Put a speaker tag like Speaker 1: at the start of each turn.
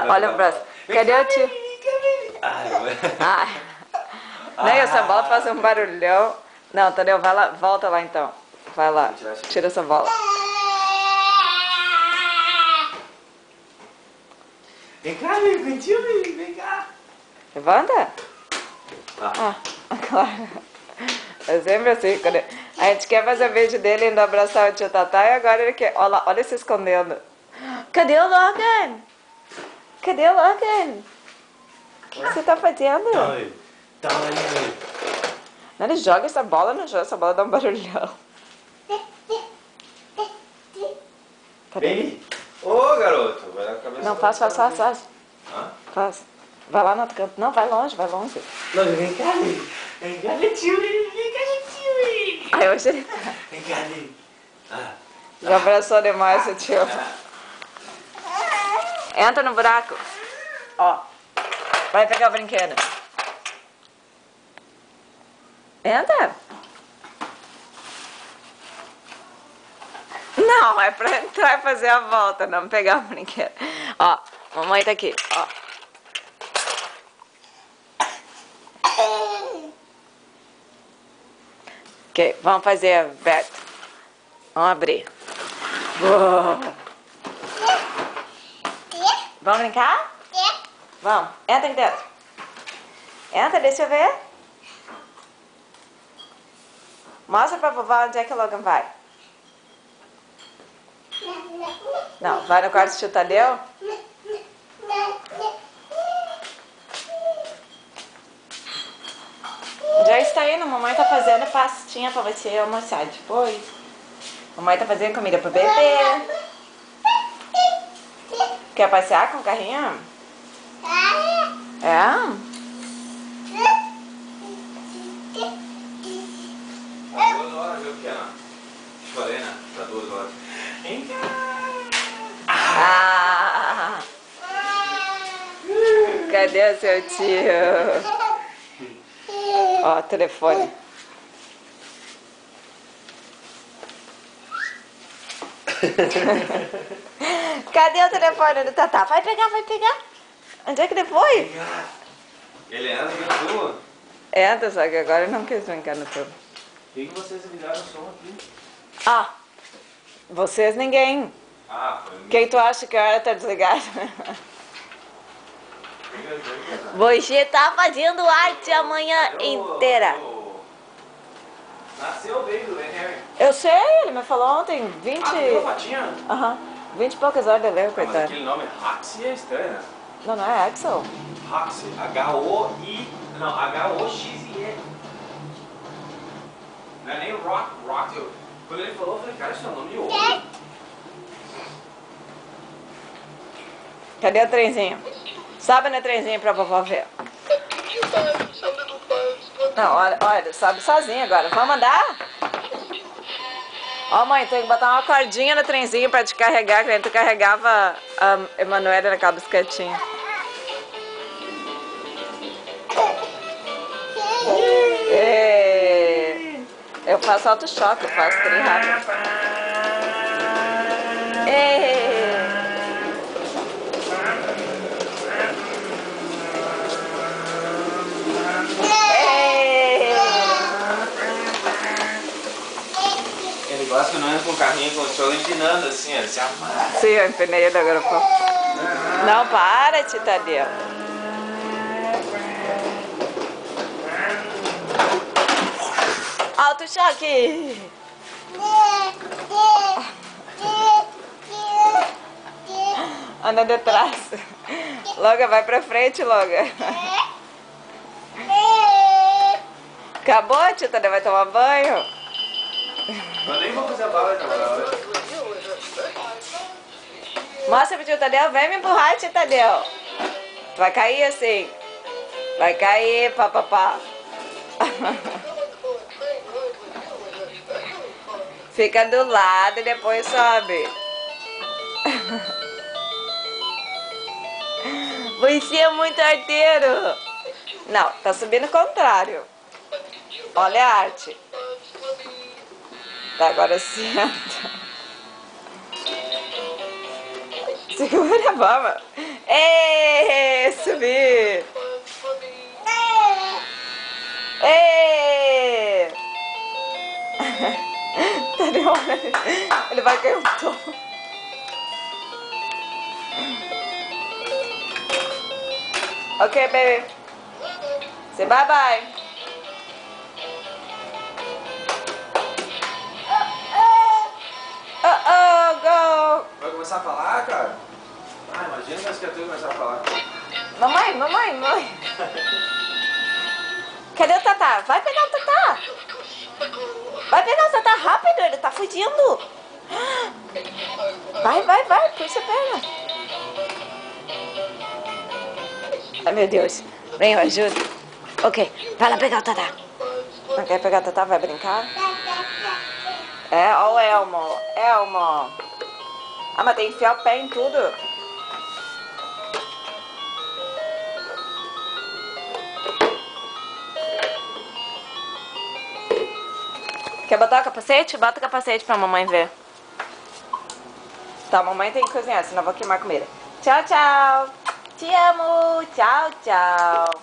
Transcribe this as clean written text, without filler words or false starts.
Speaker 1: Olha o braço. Cadê o tio? Ai. Nem essa bola faz um barulhão. Não, Tadeu, vai lá, volta lá então. Vai lá, tira essa bola.
Speaker 2: Vem cá, vem tio, vem cá.
Speaker 1: Levanta. Claro. É sempre assim. Quando a gente quer fazer o vídeo dele indo abraçar o tio Tatá e agora ele quer. Olha ele se escondendo. Cadê o Logan? Cadê o Logan? O que você tá fazendo? Não, ele joga essa bola no chão, essa bola dá um barulhão.
Speaker 2: Vem. Ô, garoto. Vai lá com a cabeça.
Speaker 1: Não, faz.
Speaker 2: Hã?
Speaker 1: Faz. Vai lá no outro canto. Não, vai longe.
Speaker 2: Não, vem cá, vem cá, tio, vem cá, tio.
Speaker 1: Ai, hoje ele tá.
Speaker 2: Vem cá,
Speaker 1: Já abraçou demais o tio. Entra no buraco. Ó. Vai pegar o brinquedo. Entra. Não, é pra entrar e fazer a volta, não pegar o brinquedo. Ó, mamãe tá aqui, ó. Ok, vamos fazer aberto. Vamos abrir. Uou. Vamos brincar? Vamos, entra aqui dentro. Entra, deixa eu ver. Mostra pra vovó onde é que o Logan vai. Não, vai no quarto do tio Tadeu. Já está indo, mamãe tá fazendo pastinha pra você almoçar depois. Mamãe tá fazendo comida pro bebê. Quer passear com o carrinho? É?
Speaker 2: 2 horas, viu, pequena? Te falei, né? Pra 2 horas. Vem cá.
Speaker 1: Cadê o seu tio? Ó, telefone. Cadê o telefone do Tatá? Vai pegar. Onde é que ele foi?
Speaker 2: Ele anda no tubo.
Speaker 1: Entra, só que agora ele não quis brincar no tubo.
Speaker 2: Por que vocês ligaram o som aqui?
Speaker 1: Ah, vocês ninguém.
Speaker 2: Foi
Speaker 1: Quem tu acha que a hora tá desligada? Você tá fazendo arte a manhã inteira.
Speaker 2: Nasceu bem do Henry.
Speaker 1: Eu sei, ele me falou ontem, 20...
Speaker 2: viu a patinha?
Speaker 1: 20 e poucas horas de ler,
Speaker 2: Mas
Speaker 1: coitado.
Speaker 2: aquele nome Hoxie é estranho, né?
Speaker 1: Não, não é Axel.
Speaker 2: Hoxie, H-O-I... Não, H-O-X-I-E. Não é nem Rock. Quando ele falou, eu falei, cara, esse é um nome outro.
Speaker 1: Cadê o trenzinho? Sobe no trenzinho pra vovó ver. Não, olha, sobe sozinho agora. Vamos andar? Ó, mãe, tem que botar uma cordinha no trenzinho pra te carregar, que a gente carregava a Emanuela naquela bicicletinha. Eu faço auto-choque, eu faço trem rápido.
Speaker 2: Ele gosta que eu não ando com o carrinho, com o senhor empinando assim, ó, se amarra.
Speaker 1: Sim, eu empinei ele agora. Não, para, tio Tadeu. Auto-choque! Anda de trás. Loga, vai pra frente, Loga. Acabou, tio Tadeu? Vai tomar banho?
Speaker 2: Eu nem vou fazer a bala de agora.
Speaker 1: Mostra pro tio Tadeu. Vem me empurrar, tio Tadeu. Vai cair assim. Vai cair, papapá. Fica do lado e depois sobe. Você é muito arteiro. Não, tá subindo o contrário. Olha a arte. Tá, agora senta. Segura, vamos. Ê, subi. Ê. Tá demorando. Ele vai cair um tom. Ok, baby. Say bye bye. Go.
Speaker 2: Vai começar a falar, cara? Ah, imagina se as criaturas começarem a falar.
Speaker 1: Mamãe. Cadê o Tatá? Vai pegar o Tatá. Vai pegar o Tatá rápido, ele tá fugindo. Vai, puxa a perna. Ai, meu Deus. Vem, eu ajudo. Ok, vai lá pegar o Tatá. Não quer pegar o Tatá? Vai brincar? É, ó o Elmo. Ah, mas tem que enfiar o pé em tudo. Quer botar o capacete? Bota o capacete pra mamãe ver. Tá, mamãe tem que cozinhar, senão eu vou queimar a comida. Tchau, tchau. Te amo. Tchau, tchau.